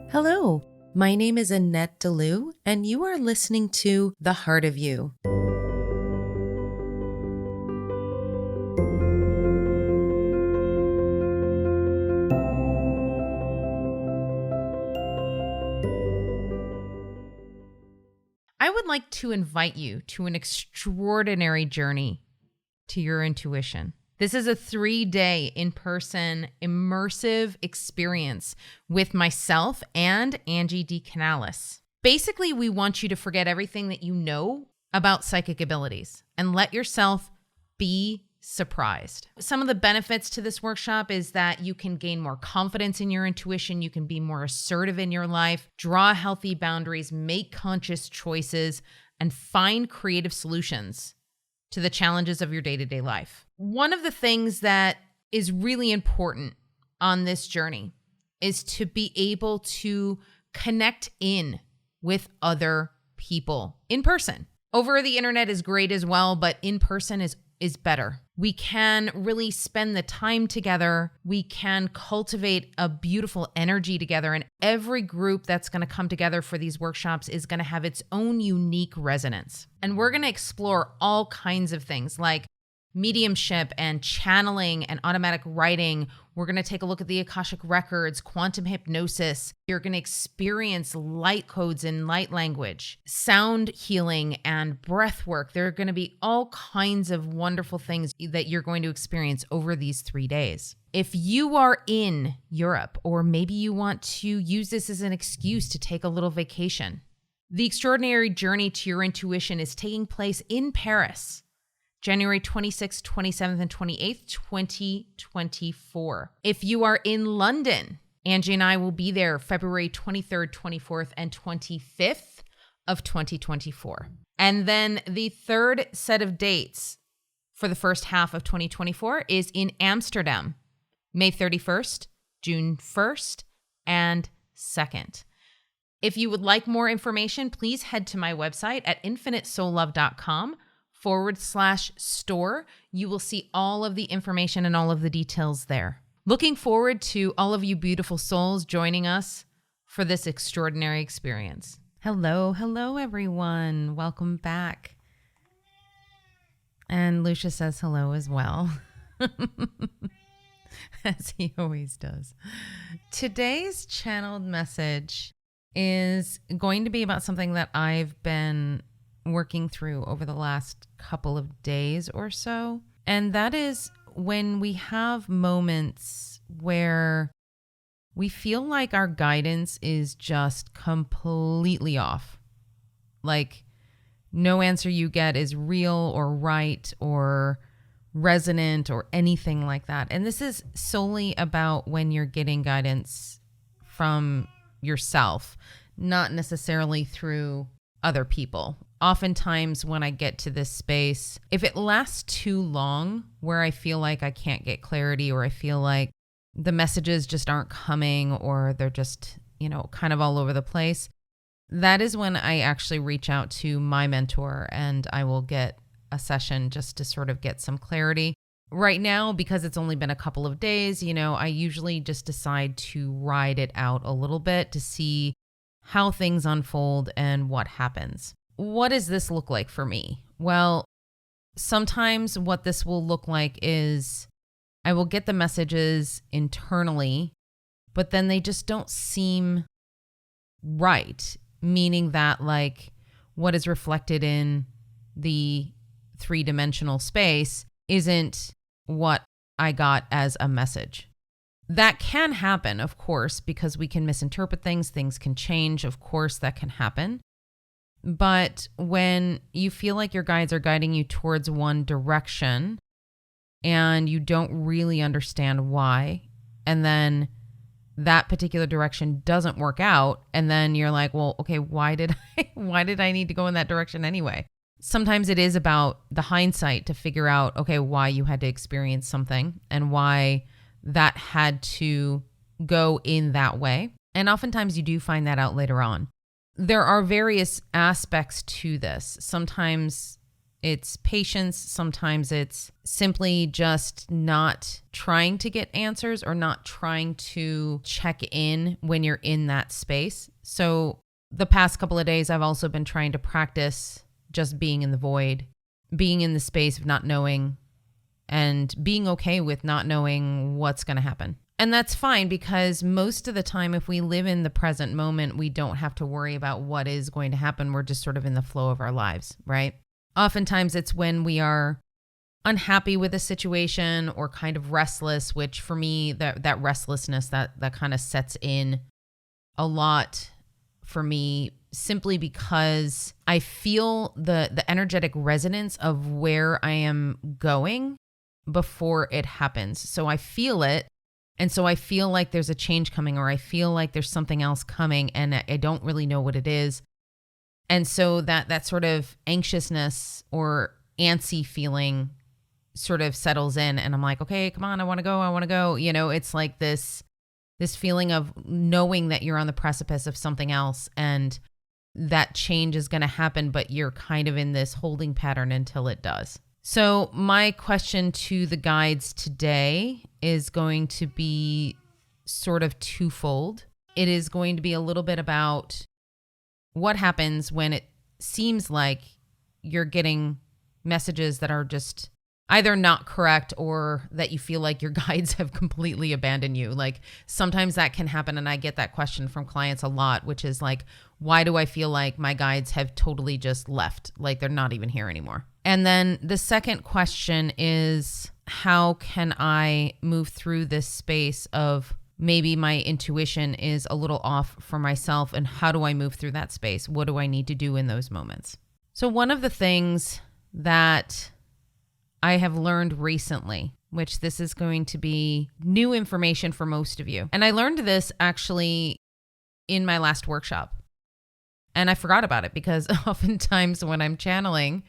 Hello, my name is Annette Dalloo, and you are listening to The Heart of You. I would like to invite you to an extraordinary journey to your intuition. This is a 3-day in-person immersive experience with myself and Angie Decanales. Basically, we want you to forget everything that you know about psychic abilities and let yourself be surprised. Some of the benefits to this workshop is that you can gain more confidence in your intuition, you can be more assertive in your life, draw healthy boundaries, make conscious choices, and find creative solutions to the challenges of your day-to-day life. One of the things that is really important on this journey is to be able to connect in with other people in person. Over the internet is great as well, but in person is better. We can really spend the time together. We can cultivate a beautiful energy together. And every group that's going to come together for these workshops is going to have its own unique resonance. And we're going to explore all kinds of things like mediumship and channeling and automatic writing. We're going to take a look at the Akashic records, quantum hypnosis. You're going to experience light codes and light language, sound healing and breath work. There are going to be all kinds of wonderful things that you're going to experience over these 3 days. If you are in Europe, or maybe you want to use this as an excuse to take a little vacation, the extraordinary journey to your intuition is taking place in Paris, January 26th, 27th, and 28th, 2024. If you are in London, Angie and I will be there February 23rd, 24th, and 25th of 2024. And then the third set of dates for the first half of 2024 is in Amsterdam, May 31st, June 1st, and 2nd. If you would like more information, please head to my website at infinitesoullove.com/store. You will see all of the information and all of the details there. Looking forward to all of you beautiful souls joining us for this extraordinary experience. Hello, everyone. Welcome back. And Lucia says hello as well, as he always does. Today's channeled message is going to be about something that I've been working through over the last couple of days or so. And that is when we have moments where we feel like our guidance is just completely off. Like no answer you get is real or right or resonant or anything like that. And this is solely about when you're getting guidance from yourself, not necessarily through other people. Oftentimes when I get to this space, if it lasts too long where I feel like I can't get clarity, or I feel like the messages just aren't coming, or they're just, kind of all over the place, that is when I actually reach out to my mentor and I will get a session just to sort of get some clarity. Right now, because it's only been a couple of days, I usually just decide to ride it out a little bit to see how things unfold and what happens. What does this look like for me? Well, sometimes what this will look like is I will get the messages internally, but then they just don't seem right, meaning that like what is reflected in the 3-dimensional space isn't what I got as a message. That can happen, of course, because we can misinterpret things. Things can change. Of course, that can happen. But when you feel like your guides are guiding you towards one direction and you don't really understand why, and then that particular direction doesn't work out, and then you're like, well, okay, why did I need to go in that direction anyway? Sometimes it is about the hindsight to figure out, okay, why you had to experience something and why that had to go in that way. And oftentimes you do find that out later on. There are various aspects to this. Sometimes it's patience. Sometimes it's simply just not trying to get answers or not trying to check in when you're in that space. So the past couple of days, I've also been trying to practice just being in the void, being in the space of not knowing, and being okay with not knowing what's going to happen. And that's fine, because most of the time, if we live in the present moment, we don't have to worry about what is going to happen. We're just sort of in the flow of our lives, right? Oftentimes it's when we are unhappy with a situation or kind of restless, which for me, that restlessness, that kind of sets in a lot for me, simply because I feel the energetic resonance of where I am going before it happens. So I feel it. And so I feel like there's a change coming, or I feel like there's something else coming, and I don't really know what it is. And so that sort of anxiousness or antsy feeling sort of settles in, and I'm like, okay, come on, I want to go. You know, it's like this feeling of knowing that you're on the precipice of something else and that change is going to happen, but you're kind of in this holding pattern until it does. So my question to the guides today is going to be sort of twofold. It is going to be a little bit about what happens when it seems like you're getting messages that are just either not correct, or that you feel like your guides have completely abandoned you. Like sometimes that can happen. And I get that question from clients a lot, which is like, why do I feel like my guides have totally just left? Like they're not even here anymore. And then the second question is, how can I move through this space of maybe my intuition is a little off for myself, and how do I move through that space? What do I need to do in those moments? So one of the things that I have learned recently, which this is going to be new information for most of you. And I learned this actually in my last workshop. And I forgot about it because oftentimes when I'm channeling,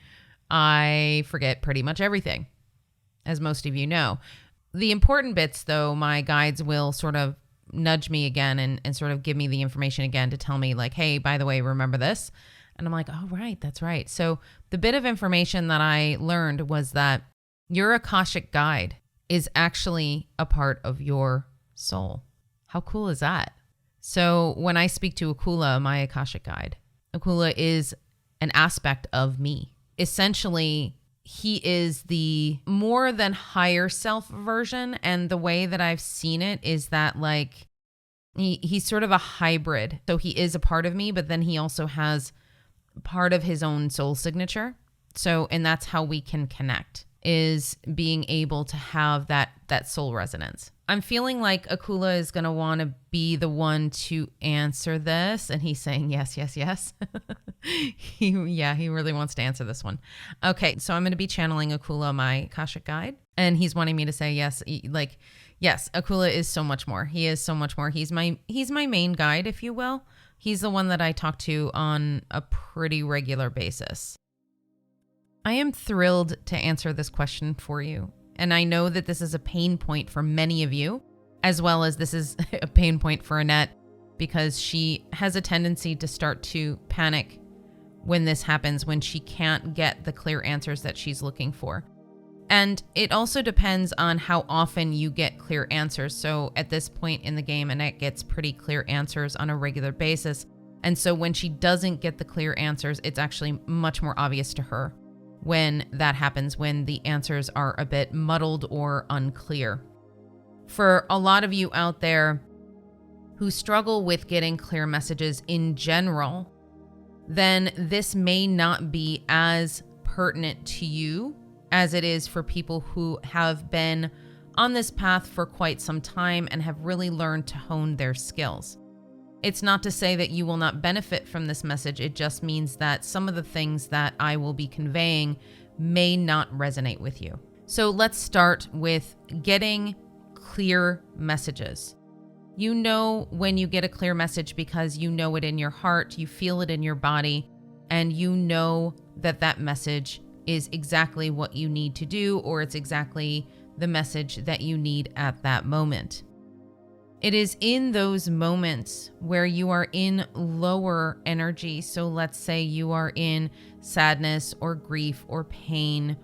I forget pretty much everything, as most of you know. The important bits, though, my guides will sort of nudge me again and sort of give me the information again to tell me like, hey, by the way, remember this? And I'm like, oh, right, that's right. So the bit of information that I learned was that your Akashic guide is actually a part of your soul. How cool is that? So when I speak to Akula, my Akashic guide, Akula is an aspect of me. Essentially, he is the more than higher self version. And the way that I've seen it is that like he's sort of a hybrid. So he is a part of me, but then he also has part of his own soul signature. So, and that's how we can connect, is being able to have that soul resonance. I'm feeling like Akula is going to want to be the one to answer this. And he's saying, yes, yes, yes. He really wants to answer this one. Okay. So I'm going to be channeling Akula, my Akashic guide. And he's wanting me to say yes. Like, yes, Akula is so much more. He is so much more. He's my main guide, if you will. He's the one that I talk to on a pretty regular basis. I am thrilled to answer this question for you. And I know that this is a pain point for many of you, as well as this is a pain point for Annette, because she has a tendency to start to panic when this happens, when she can't get the clear answers that she's looking for. And it also depends on how often you get clear answers. So at this point in the game, Annette gets pretty clear answers on a regular basis. And so when she doesn't get the clear answers, it's actually much more obvious to her when that happens, when the answers are a bit muddled or unclear. For a lot of you out there who struggle with getting clear messages in general, then this may not be as pertinent to you as it is for people who have been on this path for quite some time and have really learned to hone their skills. It's not to say that you will not benefit from this message. It just means that some of the things that I will be conveying may not resonate with you. So let's start with getting clear messages. You know when you get a clear message because you know it in your heart, you feel it in your body, and you know that that message is exactly what you need to do, or it's exactly the message that you need at that moment. It is in those moments where you are in lower energy. So let's say you are in sadness or grief or pain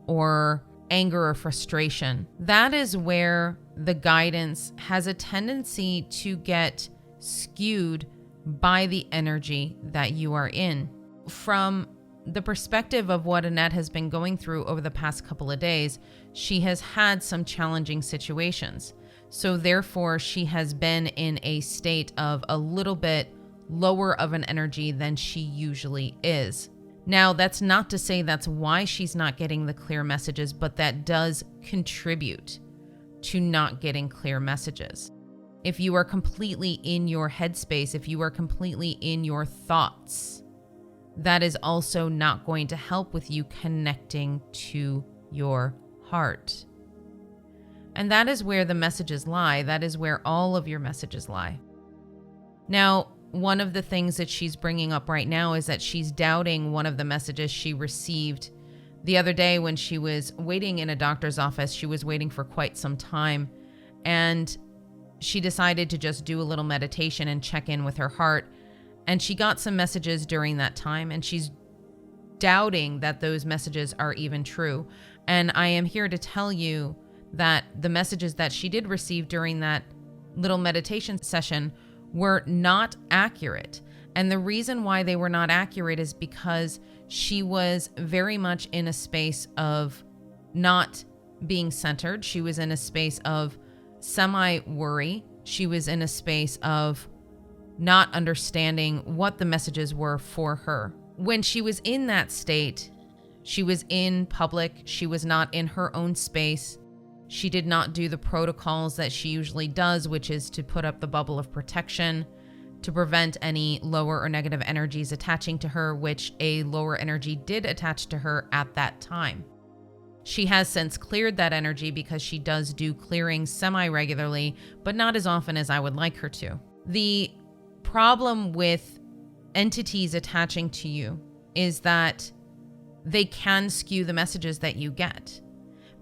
or anger or frustration. That is where the guidance has a tendency to get skewed by the energy that you are in. From the perspective of what Annette has been going through over the past couple of days, she has had some challenging situations. So therefore, she has been in a state of a little bit lower of an energy than she usually is. Now, that's not to say that's why she's not getting the clear messages, but that does contribute to not getting clear messages. If you are completely in your headspace, if you are completely in your thoughts, that is also not going to help with you connecting to your heart. And that is where the messages lie. That is where all of your messages lie. Now, one of the things that she's bringing up right now is that she's doubting one of the messages she received the other day when she was waiting in a doctor's office. She was waiting for quite some time, and she decided to just do a little meditation and check in with her heart. And she got some messages during that time, and she's doubting that those messages are even true. And I am here to tell you that the messages that she did receive during that little meditation session were not accurate. And the reason why they were not accurate is because she was very much in a space of not being centered. She was in a space of semi-worry. She was in a space of not understanding what the messages were for her. When she was in that state, she was in public. She was not in her own space. She did not do the protocols that she usually does, which is to put up the bubble of protection to prevent any lower or negative energies attaching to her, which a lower energy did attach to her at that time. She has since cleared that energy because she does do clearings semi-regularly, but not as often as I would like her to. The problem with entities attaching to you is that they can skew the messages that you get,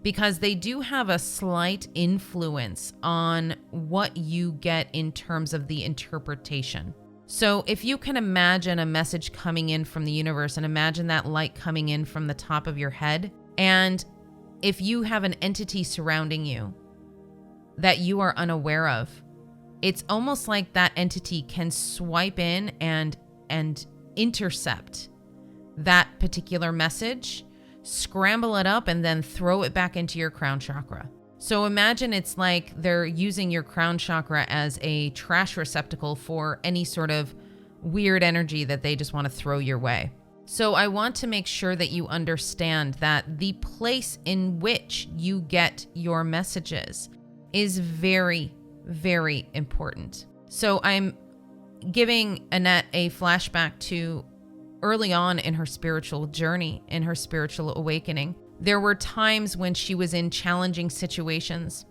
because they do have a slight influence on what you get in terms of the interpretation. So if you can imagine a message coming in from the universe, and imagine that light coming in from the top of your head, and if you have an entity surrounding you that you are unaware of, it's almost like that entity can swipe in and intercept that particular message, scramble it up, and then throw it back into your crown chakra. So imagine it's like they're using your crown chakra as a trash receptacle for any sort of weird energy that they just want to throw your way. So I want to make sure that you understand that the place in which you get your messages is very, very important. So I'm giving Annette a flashback to early on in her spiritual journey, in her spiritual awakening. There were times when she was in challenging situations,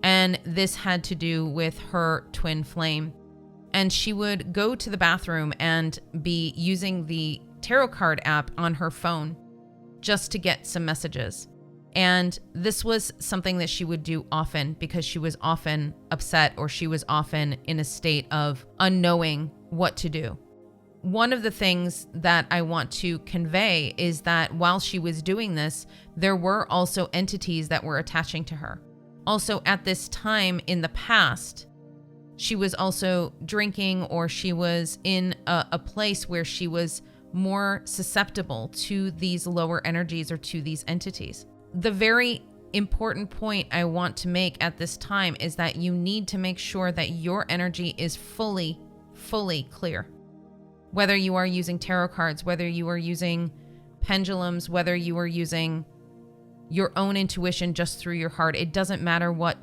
and this had to do with her twin flame. And she would go to the bathroom and be using the tarot card app on her phone just to get some messages. And this was something that she would do often because she was often upset, or she was often in a state of unknowing what to do. One of the things that I want to convey is that while she was doing this, there were also entities that were attaching to her. Also, at this time in the past, she was also drinking, or she was in a place where she was more susceptible to these lower energies or to these entities. The very important point I want to make at this time is that you need to make sure that your energy is fully clear. Whether you are using tarot cards, whether you are using pendulums, whether you are using your own intuition just through your heart, it doesn't matter what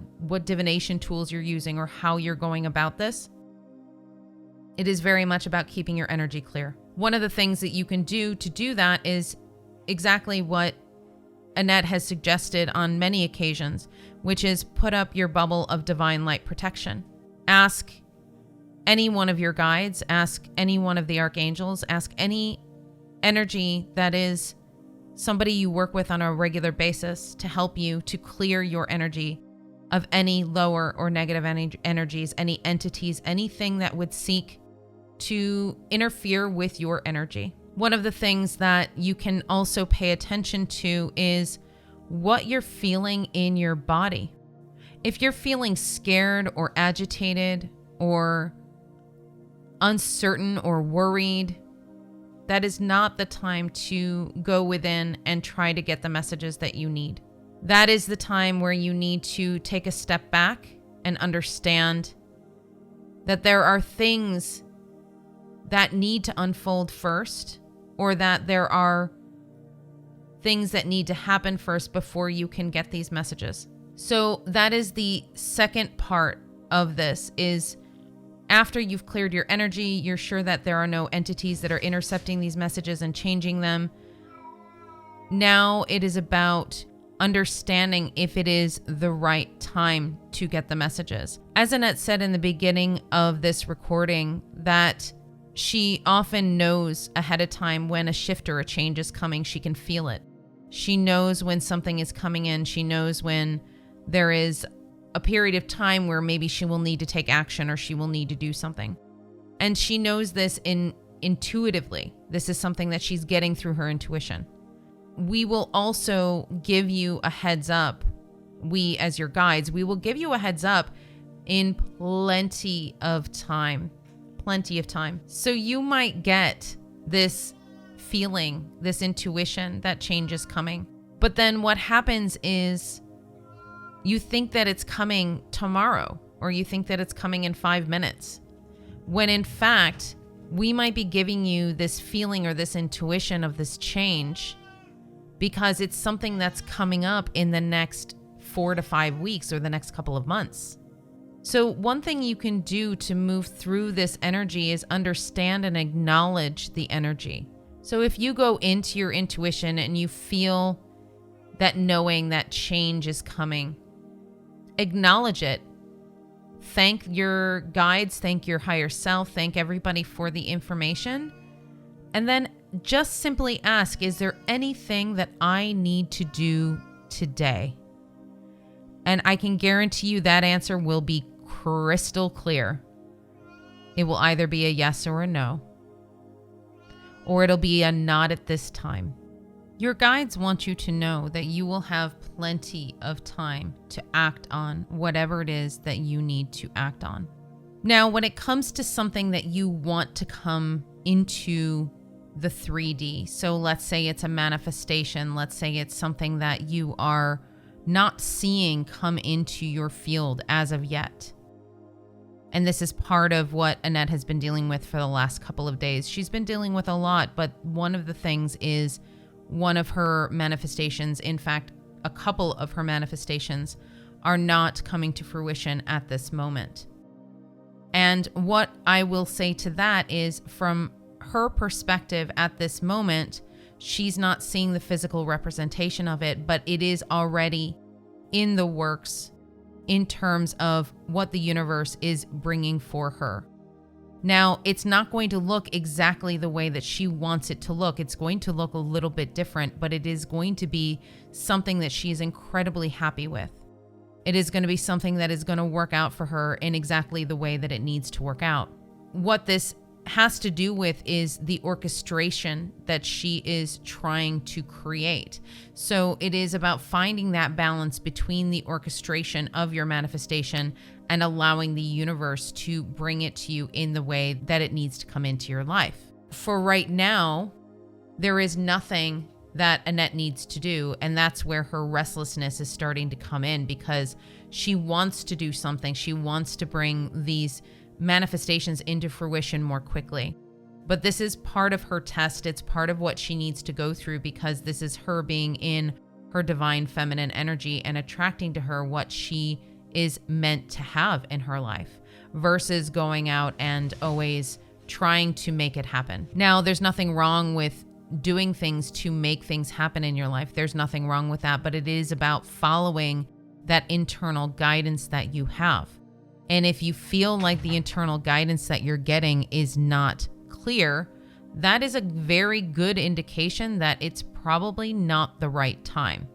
divination tools you're using or how you're going about this. It is very much about keeping your energy clear. One of the things that you can do to do that is exactly what Annette has suggested on many occasions, which is put up your bubble of divine light protection. Ask any one of your guides, ask any one of the archangels, ask any energy that is somebody you work with on a regular basis to help you to clear your energy of any lower or negative energies, any entities, anything that would seek to interfere with your energy. One of the things that you can also pay attention to is what you're feeling in your body. If you're feeling scared or agitated or uncertain or worried, that is not the time to go within and try to get the messages that you need. That is the time where you need to take a step back and understand that there are things that need to unfold first, or that there are things that need to happen first before you can get these messages. So that is the second part of this, is after you've cleared your energy, you're sure that there are no entities that are intercepting these messages and changing them. Now it is about understanding if it is the right time to get the messages. As Annette said in the beginning of this recording, that she often knows ahead of time when a shift or a change is coming. She can feel it. She knows when something is coming in. She knows when there is a period of time where maybe she will need to take action or she will need to do something. And she knows this intuitively. This is something that she's getting through her intuition. We will also give you a heads up. We, as your guides, we will give you a heads up in plenty of time. Plenty of time. So you might get this feeling, this intuition that change is coming. But then what happens is you think that it's coming tomorrow, or you think that it's coming in 5 minutes, when in fact, we might be giving you this feeling or this intuition of this change because it's something that's coming up in the next 4 to 5 weeks or the next couple of months. So one thing you can do to move through this energy is understand and acknowledge the energy. So if you go into your intuition and you feel that knowing that change is coming, acknowledge it. Thank your guides, thank your higher self, thank everybody for the information. And then just simply ask, is there anything that I need to do today? And I can guarantee you that answer will be crystal clear. It will either be a yes or a no, or it'll be a not at this time. Your guides want you to know that you will have plenty of time to act on whatever it is that you need to act on. Now, when it comes to something that you want to come into the 3D, so let's say it's a manifestation, let's say it's something that you are not seeing come into your field as of yet. And this is part of what Annette has been dealing with for the last couple of days. She's been dealing with a lot, but one of the things is one of her manifestations, in fact, a couple of her manifestations, are not coming to fruition at this moment. And what I will say to that is, from her perspective at this moment, she's not seeing the physical representation of it, but it is already in the works in terms of what the universe is bringing for her. Now, it's not going to look exactly the way that she wants it to look. It's going to look a little bit different, but it is going to be something that she is incredibly happy with. It is going to be something that is going to work out for her in exactly the way that it needs to work out. What this has to do with is the orchestration that she is trying to create. So it is about finding that balance between the orchestration of your manifestation and allowing the universe to bring it to you in the way that it needs to come into your life. For right now, there is nothing that Annette needs to do, and that's where her restlessness is starting to come in, because she wants to do something. She wants to bring these manifestations into fruition more quickly. But this is part of her test. It's part of what she needs to go through, because this is her being in her divine feminine energy and attracting to her what she is meant to have in her life, versus going out and always trying to make it happen. Now, there's nothing wrong with doing things to make things happen in your life. There's nothing wrong with that, but it is about following that internal guidance that you have. And if you feel like the internal guidance that you're getting is not clear, that is a very good indication that it's probably not the right time.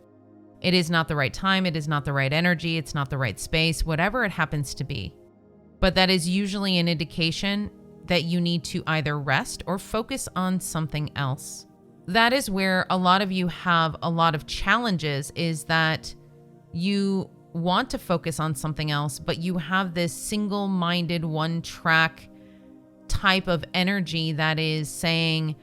It is not the right time. It is not the right energy. It's not the right space, whatever it happens to be. But that is usually an indication that you need to either rest or focus on something else. That is where a lot of you have a lot of challenges, is that you want to focus on something else, but you have this single-minded, one-track type of energy that is saying,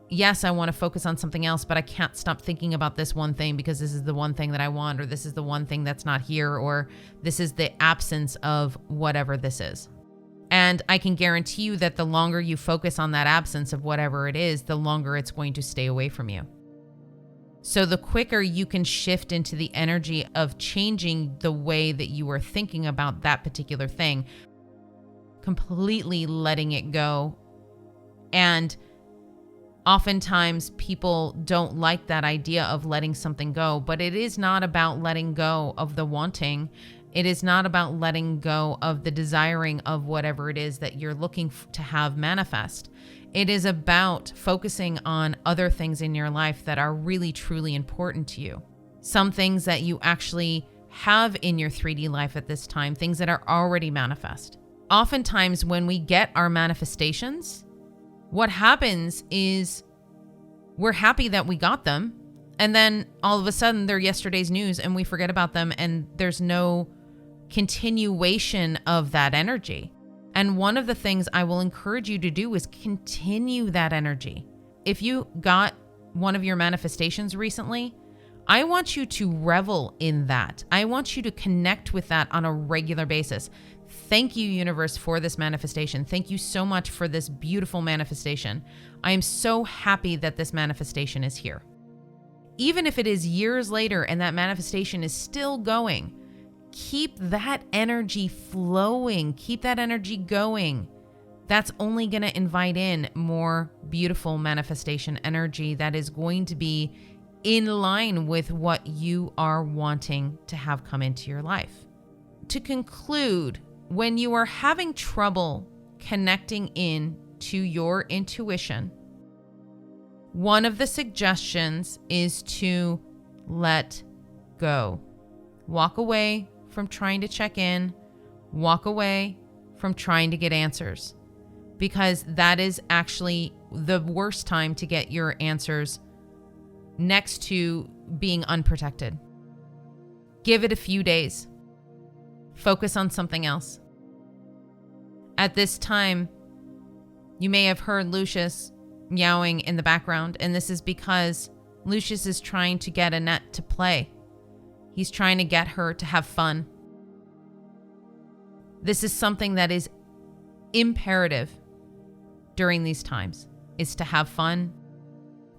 yes, I want to focus on something else, but I can't stop thinking about this one thing because this is the one thing that I want, or this is the one thing that's not here, or this is the absence of whatever this is. And I can guarantee you that the longer you focus on that absence of whatever it is, the longer it's going to stay away from you. So the quicker you can shift into the energy of changing the way that you are thinking about that particular thing, completely letting it go. And oftentimes people don't like that idea of letting something go, but it is not about letting go of the wanting. It is not about letting go of the desiring of whatever it is that you're looking to have manifest. It is about focusing on other things in your life that are really, truly important to you. Some things that you actually have in your 3D life at this time, things that are already manifest. Oftentimes when we get our manifestations, what happens is we're happy that we got them, and then all of a sudden they're yesterday's news and we forget about them, and there's no continuation of that energy. And one of the things I will encourage you to do is continue that energy. If you got one of your manifestations recently, I want you to revel in that. I want you to connect with that on a regular basis. Thank you, universe, for this manifestation. Thank you so much for this beautiful manifestation. I am so happy that this manifestation is here. Even if it is years later and that manifestation is still going, keep that energy flowing. Keep that energy going. That's only going to invite in more beautiful manifestation energy that is going to be in line with what you are wanting to have come into your life. To conclude, when you are having trouble connecting in to your intuition, one of the suggestions is to let go. Walk away from trying to check in. Walk away from trying to get answers, because that is actually the worst time to get your answers, next to being unprotected. Give it a few days. Focus on something else. At this time, you may have heard Lucius meowing in the background, and this is because Lucius is trying to get Annette to play. He's trying to get her to have fun. This is something that is imperative during these times, is to have fun.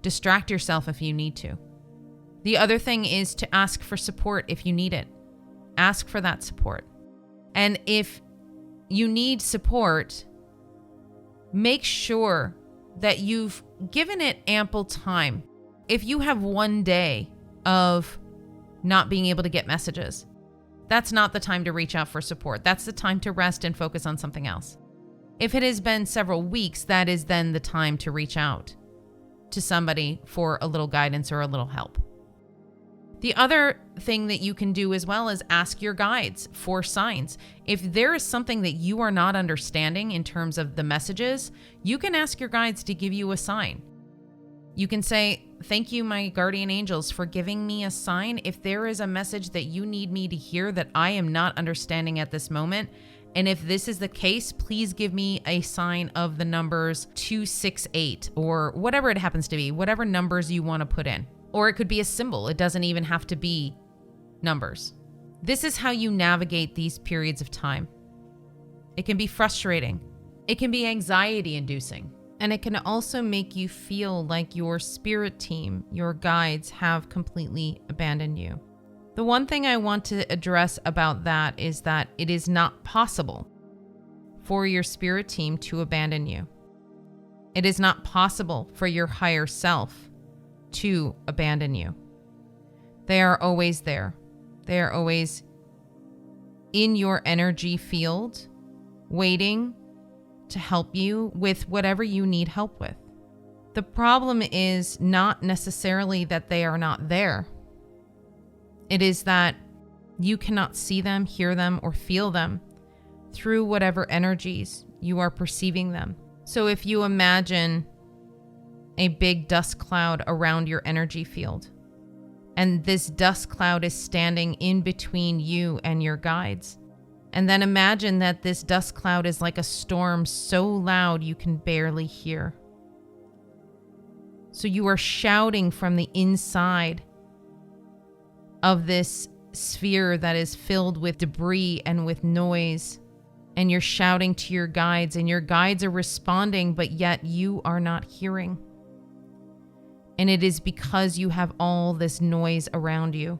Distract yourself if you need to. The other thing is to ask for support if you need it. Ask for that support. And if you need support, make sure that you've given it ample time. If you have one day of not being able to get messages, that's not the time to reach out for support. That's the time to rest and focus on something else. If it has been several weeks, that is then the time to reach out to somebody for a little guidance or a little help. The other thing that you can do as well is ask your guides for signs. If there is something that you are not understanding in terms of the messages, you can ask your guides to give you a sign. You can say, "Thank you, my guardian angels, for giving me a sign. If there is a message that you need me to hear that I am not understanding at this moment, and if this is the case, please give me a sign of the numbers 268 or whatever it happens to be, whatever numbers you want to put in." Or it could be a symbol. It doesn't even have to be numbers. This is how you navigate these periods of time. It can be frustrating. It can be anxiety-inducing. And it can also make you feel like your spirit team, your guides, have completely abandoned you. The one thing I want to address about that is that it is not possible for your spirit team to abandon you. It is not possible for your higher self to abandon you. They are always there. They are always in your energy field, waiting to help you with whatever you need help with. The problem is not necessarily that they are not there. It is that you cannot see them, hear them, or feel them through whatever energies you are perceiving them. So if you imagine a big dust cloud around your energy field, and this dust cloud is standing in between you and your guides, and then imagine that this dust cloud is like a storm so loud you can barely hear. So you are shouting from the inside of this sphere that is filled with debris and with noise, and you're shouting to your guides, and your guides are responding, but yet you are not hearing. And it is because you have all this noise around you.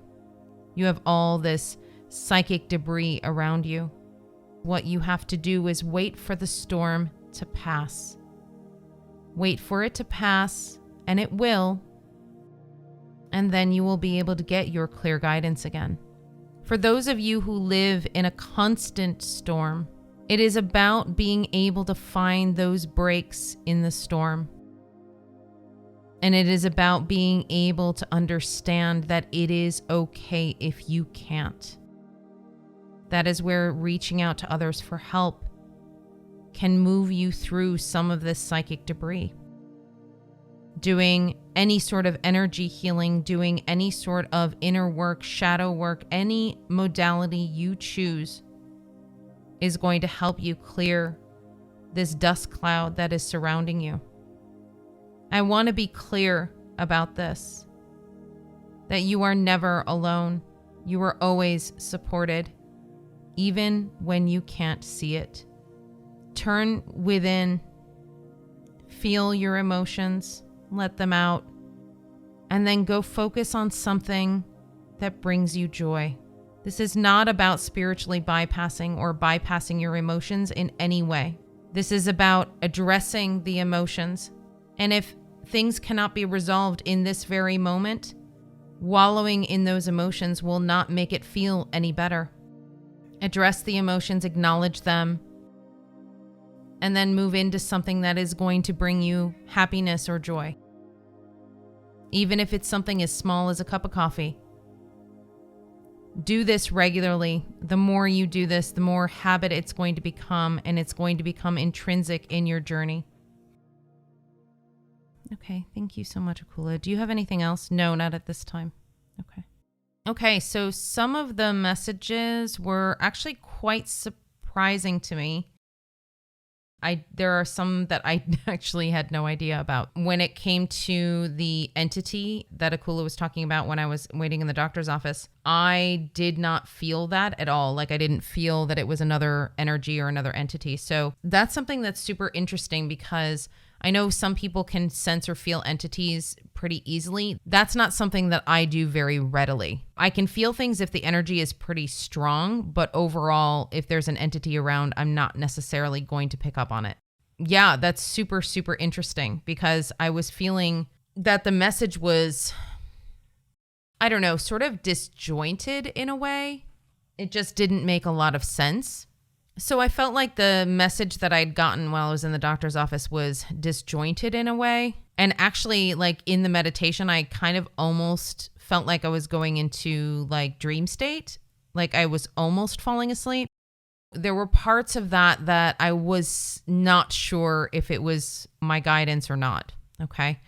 You have all this psychic debris around you. What you have to do is wait for the storm to pass. Wait for it to pass, and it will. And then you will be able to get your clear guidance again. For those of you who live in a constant storm, it is about being able to find those breaks in the storm. And it is about being able to understand that it is okay if you can't. That is where reaching out to others for help can move you through some of this psychic debris. Doing any sort of energy healing, doing any sort of inner work, shadow work, any modality you choose is going to help you clear this dust cloud that is surrounding you. I want to be clear about this, that you are never alone. You are always supported, even when you can't see it. Turn within, feel your emotions, let them out, and then go focus on something that brings you joy. This is not about spiritually bypassing your emotions in any way. This is about addressing the emotions. And if things cannot be resolved in this very moment, wallowing in those emotions will not make it feel any better. Address the emotions, acknowledge them, and then move into something that is going to bring you happiness or joy. Even if it's something as small as a cup of coffee. Do this regularly. The more you do this, the more habit it's going to become, and it's going to become intrinsic in your journey. Okay, thank you so much, Akula. Do you have anything else? No, not at this time. Okay, so some of the messages were actually quite surprising to me. There are some that I actually had no idea about. When it came to the entity that Akula was talking about when I was waiting in the doctor's office, I did not feel that at all. Like I didn't feel that it was another energy or another entity. So that's something that's super interesting because I know some people can sense or feel entities pretty easily. That's not something that I do very readily. I can feel things if the energy is pretty strong, but overall, if there's an entity around, I'm not necessarily going to pick up on it. Yeah, that's super, super interesting because I was feeling that the message was, I don't know, sort of disjointed in a way. It just didn't make a lot of sense. So I felt like the message that I'd gotten while I was in the doctor's office was disjointed in a way. And actually, like in the meditation, I kind of almost felt like I was going into like dream state. Like I was almost falling asleep. There were parts of that I was not sure if it was my guidance or not. Okay.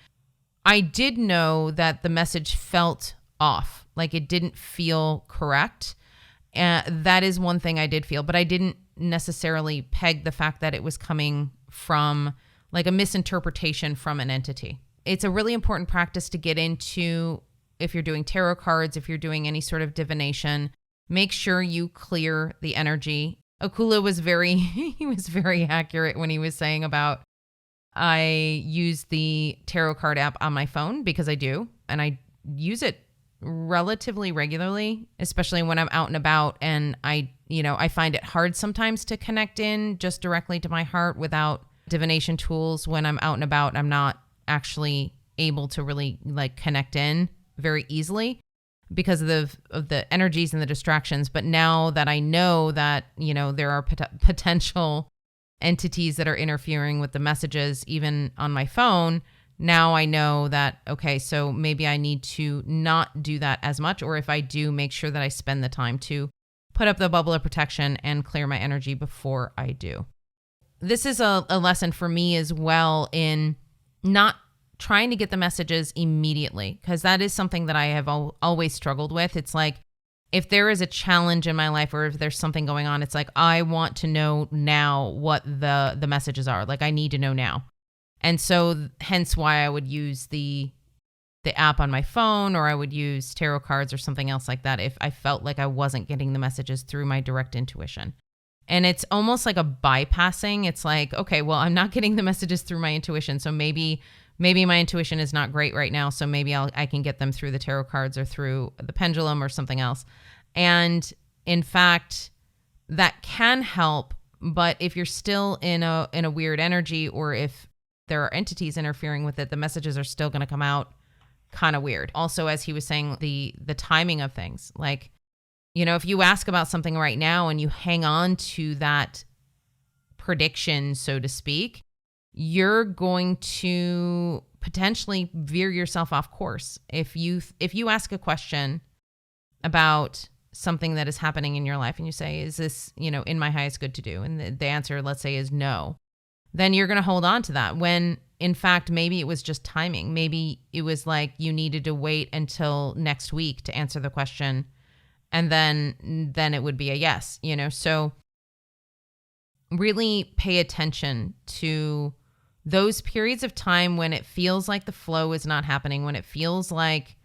I did know that the message felt off. Like it didn't feel correct. And that is one thing I did feel, but I didn't necessarily peg the fact that it was coming from like a misinterpretation from an entity. It's a really important practice to get into if you're doing tarot cards, if you're doing any sort of divination. Make sure you clear the energy. Akula was he was very accurate when he was saying about I use the tarot card app on my phone because I do, and I use it relatively regularly, especially when I'm out and about, and I find it hard sometimes to connect in just directly to my heart without divination tools. When I'm out and about, I'm not actually able to really like connect in very easily because of the energies and the distractions. But now that I know that, there are potential entities that are interfering with the messages, even on my phone, now I know that, okay, so maybe I need to not do that as much, or if I do, make sure that I spend the time to put up the bubble of protection and clear my energy before I do. This is a lesson for me as well in not trying to get the messages immediately, because that is something that I have always struggled with. It's like, if there is a challenge in my life or if there's something going on, it's like, I want to know now what the messages are. Like, I need to know now. And so hence why I would use the app on my phone, or I would use tarot cards or something else like that if I felt like I wasn't getting the messages through my direct intuition. And it's almost like a bypassing. It's like, okay, well, I'm not getting the messages through my intuition. So maybe my intuition is not great right now. So maybe I can get them through the tarot cards or through the pendulum or something else. And in fact, that can help. But if you're still in a weird energy, or if there are entities interfering with it, the messages are still going to come out kind of weird. Also, as he was saying, the timing of things, like, if you ask about something right now and you hang on to that prediction, so to speak, you're going to potentially veer yourself off course. If you ask a question about something that is happening in your life and you say, is this, in my highest good to do? And the answer, let's say, is no. Then you're going to hold on to that when in fact, maybe it was just timing. Maybe it was like you needed to wait until next week to answer the question. And then it would be a yes, So really pay attention to those periods of time when it feels like the flow is not happening, when it feels like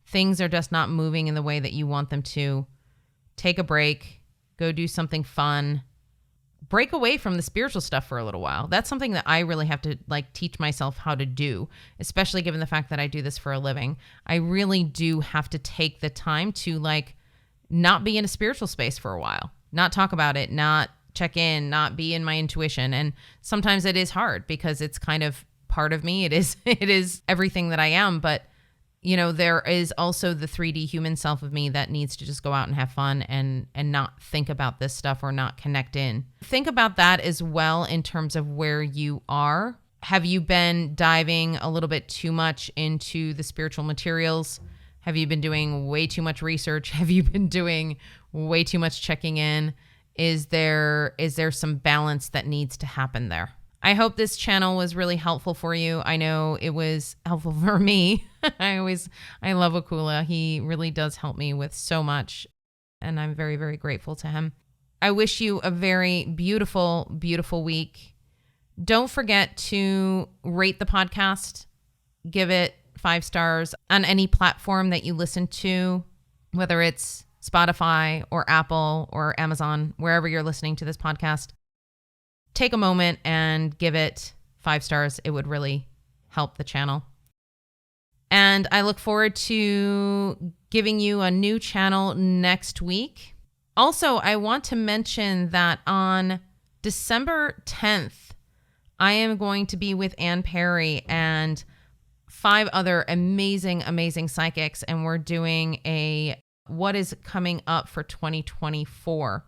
things are just not moving in the way that you want them to. Take a break, go do something fun, break away from the spiritual stuff for a little while. That's something that I really have to teach myself how to do, especially given the fact that I do this for a living. I really do have to take the time to not be in a spiritual space for a while, not talk about it, not check in, not be in my intuition. And sometimes it is hard because it's kind of part of me. It is everything that I am. But, there is also the 3D human self of me that needs to just go out and have fun and not think about this stuff or not connect in. Think about that as well in terms of where you are. Have you been diving a little bit too much into the spiritual materials? Have you been doing way too much research? Have you been doing way too much checking in? Is there some balance that needs to happen there? I hope this channel was really helpful for you. I know it was helpful for me. I love Akula. He really does help me with so much, and I'm very, very grateful to him. I wish you a very beautiful, beautiful week. Don't forget to rate the podcast. Give it 5 stars on any platform that you listen to, whether it's Spotify or Apple or Amazon, wherever you're listening to this podcast. Take a moment and give it 5 stars. It would really help the channel. And I look forward to giving you a new channel next week. Also, I want to mention that on December 10th, I am going to be with Ann Perry and 5 other amazing, amazing psychics, and we're doing what is coming up for 2024.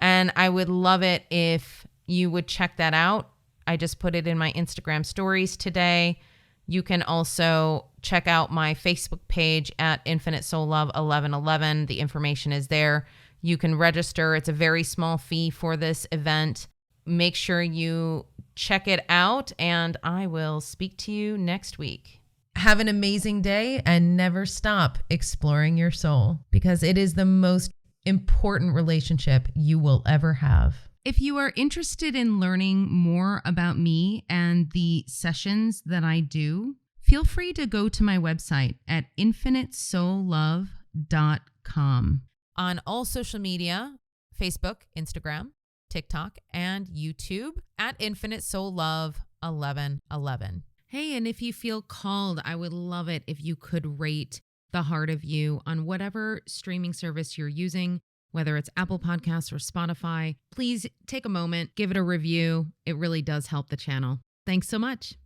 And I would love it if you would check that out. I just put it in my Instagram stories today. You can also check out my Facebook page at Infinite Soul Love 1111. The information is there. You can register. It's a very small fee for this event. Make sure you check it out, and I will speak to you next week. Have an amazing day and never stop exploring your soul, because it is the most important relationship you will ever have. If you are interested in learning more about me and the sessions that I do, feel free to go to my website at infinitesoullove.com. On all social media, Facebook, Instagram, TikTok, and YouTube at Infinite Soul Love 1111. Hey, and if you feel called, I would love it if you could rate The Heart of You on whatever streaming service you're using, whether it's Apple Podcasts or Spotify. Please take a moment, give it a review. It really does help the channel. Thanks so much.